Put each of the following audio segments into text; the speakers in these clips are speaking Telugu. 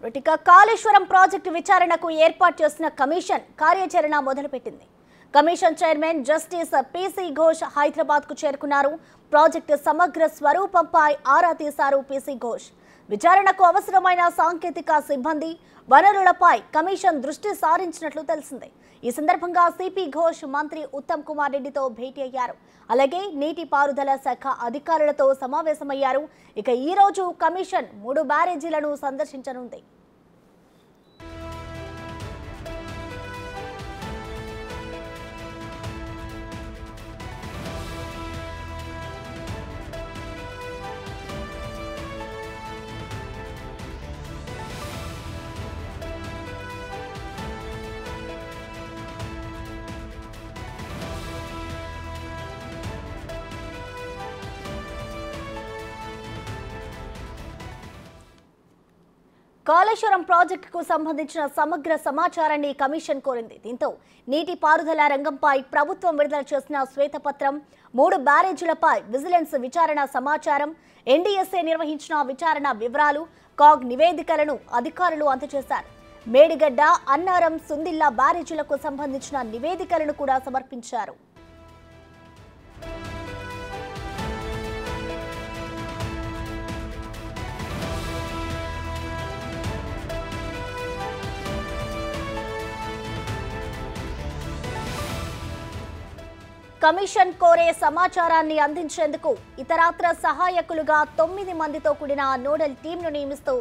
ఇక కాళేశ్వరం ప్రాజెక్టు విచారణకు ఏర్పాటు చేసిన కమిషన్ కార్యాచరణ మొదలుపెట్టింది. Commission chairman justice PC Ghosh హైదరాబాద్కు చేరుకున్నారు. ప్రాజెక్టు సమగ్ర స్వరూపంపై ఆరా తీశారు పీసీ ఘోష్. విచారణకు అవసరమైన సాంకేతిక సిబ్బంది, వనరులపై కమిషన్ దృష్టి సారించినట్లు తెలిసింది. ఈ సందర్భంగా సిపి ఘోష్ మంత్రి ఉత్తమ్ కుమార్ రెడ్డితో భేటీ అయ్యారు. అలాగే నీటిపారుదల శాఖ అధికారులతో సమావేశమయ్యారు. ఇక ఈ రోజు కమిషన్ 3 బ్యారేజీలను సందర్శించనుంది. కాళేశ్వరం ప్రాజెక్టుకు సంబంధించిన సమగ్ర సమాచారాన్ని కమిషన్ కోరింది. దీంతో నీటిపారుదల రంగంపై ప్రభుత్వం విడుదల చేసిన శ్వేతపత్రం, 3 బ్యారేజీలపై విజిలెన్స్ విచారణ సమాచారం, ఎన్డీఎస్ఏ నిర్వహించిన విచారణ వివరాలు, కాగ్ నివేదికలను అధికారులు అందజేశారు. మేడిగడ్డ, అన్నారం, సుందిల్లా బ్యారేజీలకు సంబంధించిన నివేదికలను కూడా సమర్పించారు. కమిషన్ కోరే సమాచారాన్ని అందించేందుకు ఇతరత్ర సహాయకులుగా 9 మందితో కూడిన నోడల్ టీంను నియమిస్తూ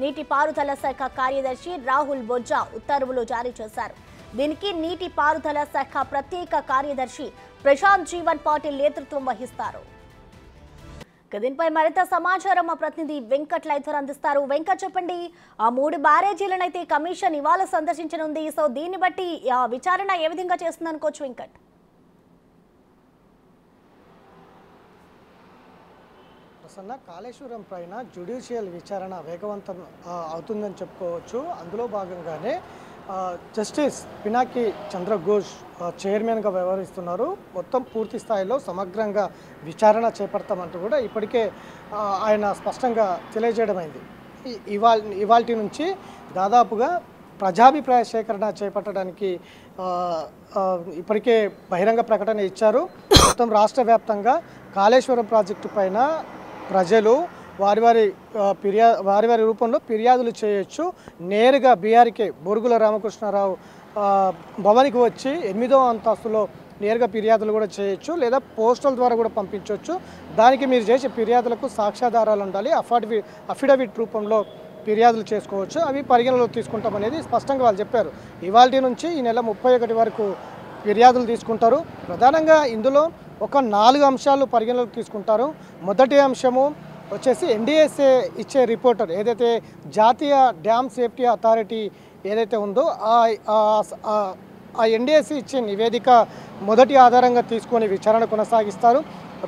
నీటిపారుదల శాఖ కార్యదర్శి రాహుల్ బొజ్జా ఉత్తర్వులు జారీ చేశారు. దీనికి నీటిపారుదల శాఖ ప్రత్యేక కార్యదర్శి ప్రశాంత్ జీవన్ పాటిల్ నేతృత్వం వహిస్తారు. దీనిపై మరింత సమాచారం మా ప్రతినిధి వెంకట్ లైవ్ ద్వారా అందిస్తారు. వెంకట్, చెప్పండి, ఆ 3 బ్యారేజీలను అయితే కమిషన్ ఇవాళ సందర్శించనుంది. సో దీన్ని బట్టి విచారణ ఏ విధంగా చేస్తుంది అనుకోవచ్చు వెంకట్? ప్రసన్న, కాళేశ్వరం పైన జ్యుడిషియల్ విచారణ వేగవంతం అవుతుందని చెప్పుకోవచ్చు. అందులో భాగంగానే జస్టిస్ పినాకి చంద్రఘోష్ చైర్మన్గా వ్యవహరిస్తున్నారు. మొత్తం పూర్తి స్థాయిలో సమగ్రంగా విచారణ చేపడతామంటూ కూడా ఇప్పటికే ఆయన స్పష్టంగా తెలియజేయడమైంది. ఇవాల్టి నుంచి దాదాపుగా ప్రజాభిప్రాయ సేకరణ చేపట్టడానికి ఇప్పటికే బహిరంగ ప్రకటన ఇచ్చారు. మొత్తం రాష్ట్ర వ్యాప్తంగా కాళేశ్వరం ప్రాజెక్టు పైన ప్రజలు వారి వారి రూపంలో ఫిర్యాదులు చేయొచ్చు. నేరుగా బీఆర్కే బొరుగుల రామకృష్ణారావు భవన్కి వచ్చి 8వ అంతస్తులో నేరుగా ఫిర్యాదులు కూడా చేయొచ్చు, లేదా పోస్టల్ ద్వారా కూడా పంపించవచ్చు. దానికి మీరు చేసే ఫిర్యాదులకు సాక్ష్యాధారాలు ఉండాలి. అఫిడవిట్ రూపంలో ఫిర్యాదులు చేసుకోవచ్చు. అవి పరిగణలోకి తీసుకుంటామనేది స్పష్టంగా వాళ్ళు చెప్పారు. ఇవాల్టి నుంచి ఈ నెల 31 వరకు ఫిర్యాదులు తీసుకుంటారు. ప్రధానంగా ఇందులో ఒక 4 అంశాలు పరిగణలోకి తీసుకుంటారు. మొదటి అంశము వచ్చేసి ఎన్డీఎస్ఏ ఇచ్చే రిపోర్టర్, ఏదైతే జాతీయ డ్యామ్ సేఫ్టీ అథారిటీ ఏదైతే ఉందో ఆ ఎన్డీఎస్ఏ ఇచ్చే నివేదిక మొదటి ఆధారంగా తీసుకొని విచారణ కొనసాగిస్తారు.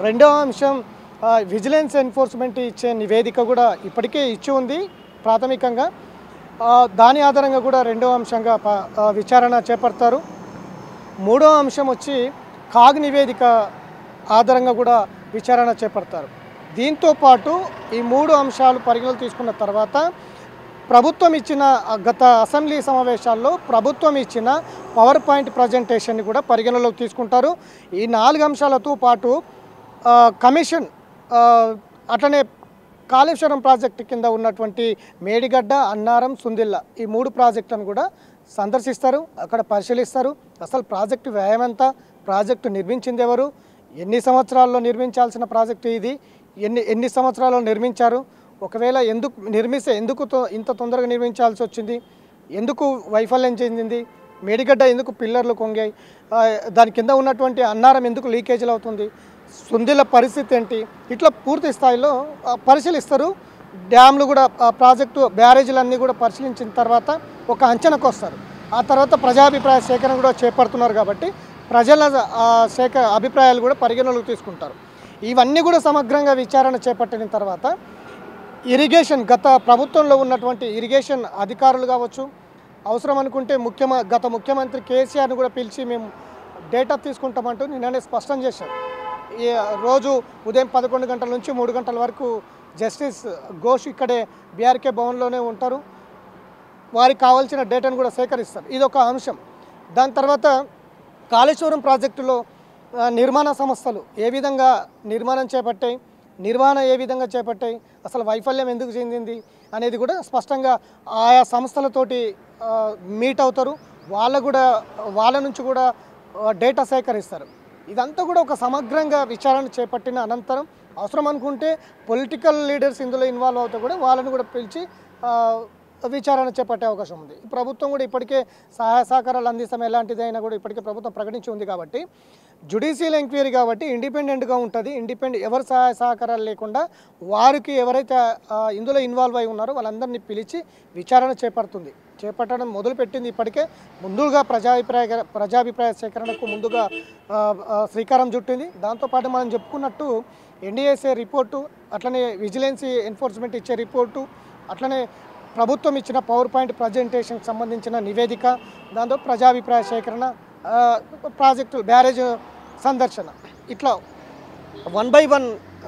రెండవ అంశం విజిలెన్స్ ఎన్ఫోర్స్మెంట్ ఇచ్చే నివేదిక కూడా ఇప్పటికే ఇచ్చి ఉంది ప్రాథమికంగా. దాని ఆధారంగా కూడా రెండవ అంశంగా విచారణ చేపడతారు. మూడవ అంశం వచ్చి కాగ్ నివేదిక ఆధారంగా కూడా విచారణ చేపడతారు. దీంతో పాటు ఈ 3 అంశాలు పరిగణలోకి తీసుకున్న తర్వాత ప్రభుత్వం ఇచ్చిన గత అసెంబ్లీ సమావేశాల్లో ప్రభుత్వం ఇచ్చిన పవర్ పాయింట్ ప్రజెంటేషన్ని కూడా పరిగణలోకి తీసుకుంటారు. ఈ 4 అంశాలతో పాటు కమిషన్ అట్లనే కాళేశ్వరం ప్రాజెక్టు కింద ఉన్నటువంటి మేడిగడ్డ, అన్నారం, సుందిల్లా ఈ 3 ప్రాజెక్టులను కూడా సందర్శిస్తారు. అక్కడ పరిశీలిస్తారు. అసలు ప్రాజెక్టు వ్యయం ఎంత, ప్రాజెక్టు నిర్మించింది ఎవరు, ఎన్ని సంవత్సరాల్లో నిర్మించాల్సిన ప్రాజెక్టు ఇది, ఎన్ని సంవత్సరాల్లో నిర్మించారు, ఒకవేళ ఎందుకు ఇంత తొందరగా నిర్మించాల్సి వచ్చింది, ఎందుకు వైఫల్యం చెందింది, మేడిగడ్డ ఎందుకు పిల్లర్లు కొంగాయి, దాని కింద ఉన్నటువంటి అన్నారం ఎందుకు లీకేజీలు అవుతుంది, సుందిల పరిస్థితి ఏంటి, ఇట్లా పూర్తి స్థాయిలో పరిశీలిస్తారు. డ్యామ్లు కూడా ప్రాజెక్టు బ్యారేజీలన్నీ కూడా పరిశీలించిన తర్వాత ఒక అంచనాకు వస్తారు. ఆ తర్వాత ప్రజాభిప్రాయ సేకరణ కూడా చేపడుతున్నారు కాబట్టి ప్రజల అభిప్రాయాలు కూడా పరిగణలోకి తీసుకుంటారు. ఇవన్నీ కూడా సమగ్రంగా విచారణ చేపట్టిన తర్వాత ఇరిగేషన్ గత ప్రభుత్వంలో ఉన్నటువంటి ఇరిగేషన్ అధికారులు కావచ్చు, అవసరం అనుకుంటే గత ముఖ్యమంత్రి కేసీఆర్ని కూడా పిలిచి మేము డేటా తీసుకుంటామంటూ నిన్ననే స్పష్టం చేశారు. రోజు ఉదయం 11 గంటల నుంచి 3 గంటల వరకు జస్టిస్ ఘోష్ ఇక్కడే బీఆర్కే భవన్లోనే ఉంటారు. వారికి కావాల్సిన డేటాను కూడా సేకరిస్తారు. ఇది ఒక అంశం. దాని తర్వాత కాళేశ్వరం ప్రాజెక్టులో నిర్మాణ సంస్థలు ఏ విధంగా నిర్మాణం చేపట్టాయి, నిర్వహణ ఏ విధంగా చేపట్టాయి, అసలు వైఫల్యం ఎందుకు చెందింది అనేది కూడా స్పష్టంగా ఆయా సంస్థలతోటి మీట్ అవుతారు. వాళ్ళ నుంచి కూడా డేటా సేకరిస్తారు. ఇదంతా కూడా ఒక సమగ్రంగా విచారణ చేపట్టిన అనంతరం అవసరం అనుకుంటే పొలిటికల్ లీడర్స్ ఇందులో ఇన్వాల్వ్ అవుతా కూడా వాళ్ళని కూడా పిలిచి విచారణ చేపట్టే అవకాశం ఉంది. ప్రభుత్వం కూడా ఇప్పటికే సహాయ సహకారాలు అందిస్తాం, ఎలాంటిదైనా కూడా ఇప్పటికే ప్రభుత్వం ప్రకటించి ఉంది. కాబట్టి జ్యుడిషియల్ ఎంక్వైరీ కాబట్టి ఇండిపెండెంట్గా ఉంటుంది. ఎవరి సహాయ సహకారాలు లేకుండా వారికి ఎవరైతే ఇందులో ఇన్వాల్వ్ అయి ఉన్నారో వాళ్ళందరినీ పిలిచి విచారణ చేపట్టడం మొదలుపెట్టింది. ఇప్పటికే ముందుగా ప్రజాభిప్రాయ సేకరణకు ముందుగా శ్రీకారం చుట్టింది. దాంతోపాటు మనం చెప్పుకున్నట్టు ఎన్డీఏసీ రిపోర్టు, అట్లనే విజిలెన్స్ ఎన్ఫోర్స్మెంట్ ఇచ్చే రిపోర్టు, అట్లనే ప్రభుత్వం ఇచ్చిన పవర్ పాయింట్ ప్రజెంటేషన్కి సంబంధించిన నివేదిక, దాంతో ప్రజాభిప్రాయ సేకరణ, ప్రాజెక్టు బ్యారేజ్ సందర్శన, ఇట్లా 1 by 1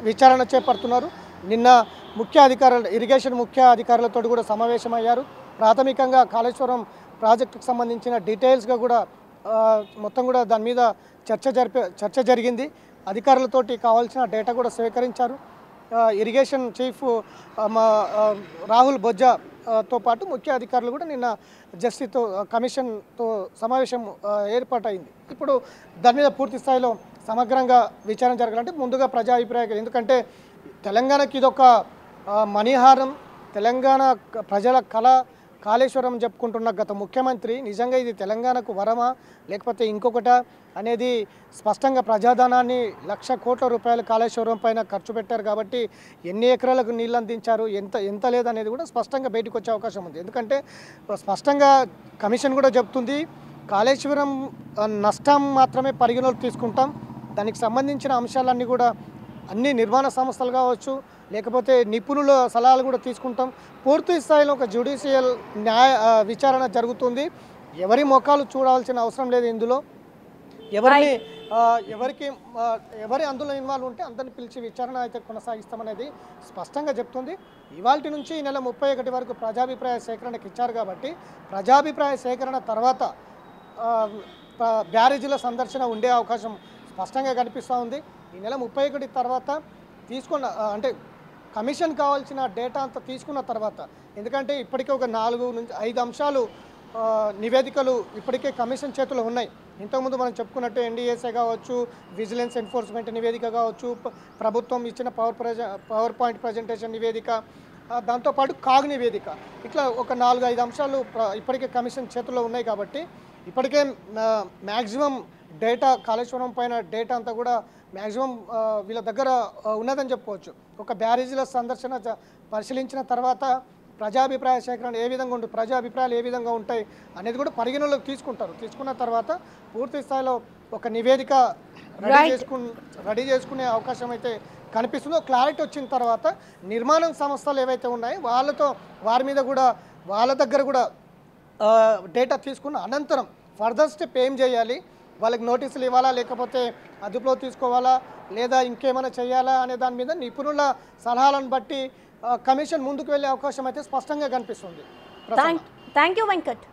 విచారణ చేపడుతున్నారు. నిన్న ఇరిగేషన్ ముఖ్య అధికారులతో కూడా సమావేశమయ్యారు. ప్రాథమికంగా కాళేశ్వరం ప్రాజెక్టుకు సంబంధించిన డీటెయిల్స్గా కూడా మొత్తం కూడా దాని మీద చర్చ జరిగింది. అధికారులతోటి కావాల్సిన డేటా కూడా సేకరించారు. ఇరిగేషన్ చీఫ్ రాహుల్ బొజ్జాతో పాటు ముఖ్య అధికారులు కూడా నిన్న జస్టిస్తో కమిషన్తో సమావేశం ఏర్పాటైంది. ఇప్పుడు దాని మీద పూర్తి స్థాయిలో సమగ్రంగా విచారణ జరగాలంటే ముందుగా ప్రజాభిప్రాయం, ఎందుకంటే తెలంగాణకి ఇదొక మణిహారం, తెలంగాణ ప్రజల కళ కాళేశ్వరం చెప్పుకుంటున్న గత ముఖ్యమంత్రి నిజంగా ఇది తెలంగాణకు వరమా లేకపోతే ఇంకొకట అనేది స్పష్టంగా ప్రజాధనాన్ని 1,00,000 కోట్ల రూపాయలు కాళేశ్వరం పైన ఖర్చు పెట్టారు. కాబట్టి ఎన్ని ఎకరాలకు నీళ్ళు అందించారు, ఎంత లేదనేది కూడా స్పష్టంగా బయటకు వచ్చే అవకాశం ఉంది. ఎందుకంటే స్పష్టంగా కమిషన్ కూడా చెప్తుంది, కాళేశ్వరం నష్టం మాత్రమే పరిగణలోకి తీసుకుంటాం, దానికి సంబంధించిన అంశాలన్నీ కూడా అన్ని నిర్మాణ సంస్థలు కావచ్చు లేకపోతే నిపుణుల సలహాలు కూడా తీసుకుంటాం. పూర్తి స్థాయిలో ఒక జ్యుడిషియల్ విచారణ జరుగుతుంది. ఎవరి ముఖాలు చూడాల్సిన అవసరం లేదు. ఇందులో ఎవరి అందులో ఇన్వాల్వ్ ఉంటే అందరిని పిలిచి విచారణ అయితే కొనసాగిస్తామనేది స్పష్టంగా చెప్తుంది. ఇవాల్టి నుంచి ఈ నెల 31 వరకు ప్రజాభిప్రాయ సేకరణకి ఇచ్చారు. కాబట్టి ప్రజాభిప్రాయ సేకరణ తర్వాత బ్యారేజీల సందర్శన ఉండే అవకాశం స్పష్టంగా కనిపిస్తూ ఉంది. ఈ నెల 31 తర్వాత అంటే కమిషన్ కావాల్సిన డేటా అంతా తీసుకున్న తర్వాత, ఎందుకంటే ఇప్పటికే ఒక 4 నుంచి 5 అంశాలు నివేదికలు ఇప్పటికే కమిషన్ చేతిలో ఉన్నాయి. ఇంతకుముందు మనం చెప్పుకున్నట్టు ఎన్డీఏసీ కావచ్చు, విజిలెన్స్ ఎన్ఫోర్స్మెంట్ నివేదిక కావచ్చు, ప్రభుత్వం ఇచ్చిన పవర్ పాయింట్ ప్రజెంటేషన్ నివేదిక, దాంతోపాటు కాగ్ నివేదిక, ఇట్లా ఒక 4-5 అంశాలు ఇప్పటికే కమిషన్ చేతిలో ఉన్నాయి. కాబట్టి ఇప్పటికే మ్యాక్సిమం డేటా కాళేశ్వరం పైన డేటా అంతా కూడా మ్యాక్సిమం వీళ్ళ దగ్గర ఉన్నదని చెప్పుకోవచ్చు. ఒక బ్యారేజీల సందర్శన పరిశీలించిన తర్వాత ప్రజాభిప్రాయ సేకరణ ఏ విధంగా ఉంటుంది, ప్రజాభిప్రాయాలు ఏ విధంగా ఉంటాయి అనేది కూడా పరిగణలోకి తీసుకున్న తర్వాత పూర్తి స్థాయిలో ఒక నివేదిక రెడీ చేసుకునే అవకాశం అయితే కనిపిస్తుందో. క్లారిటీ వచ్చిన తర్వాత నిర్మాణం సంస్థలు ఏవైతే ఉన్నాయో వారి మీద కూడా వాళ్ళ దగ్గర కూడా డేటా తీసుకున్న అనంతరం ఫర్దర్ స్టెప్ ఏం చేయాలి, వాళ్ళకి నోటీసులు ఇవ్వాలా లేకపోతే అదుపులో తీసుకోవాలా లేదా ఇంకేమైనా చేయాలా అనే దాని మీద నిపుణుల సలహాలను బట్టి కమిషన్ ముందుకు వెళ్ళే అవకాశం అయితే స్పష్టంగా కనిపిస్తుంది. Thank you Venkat.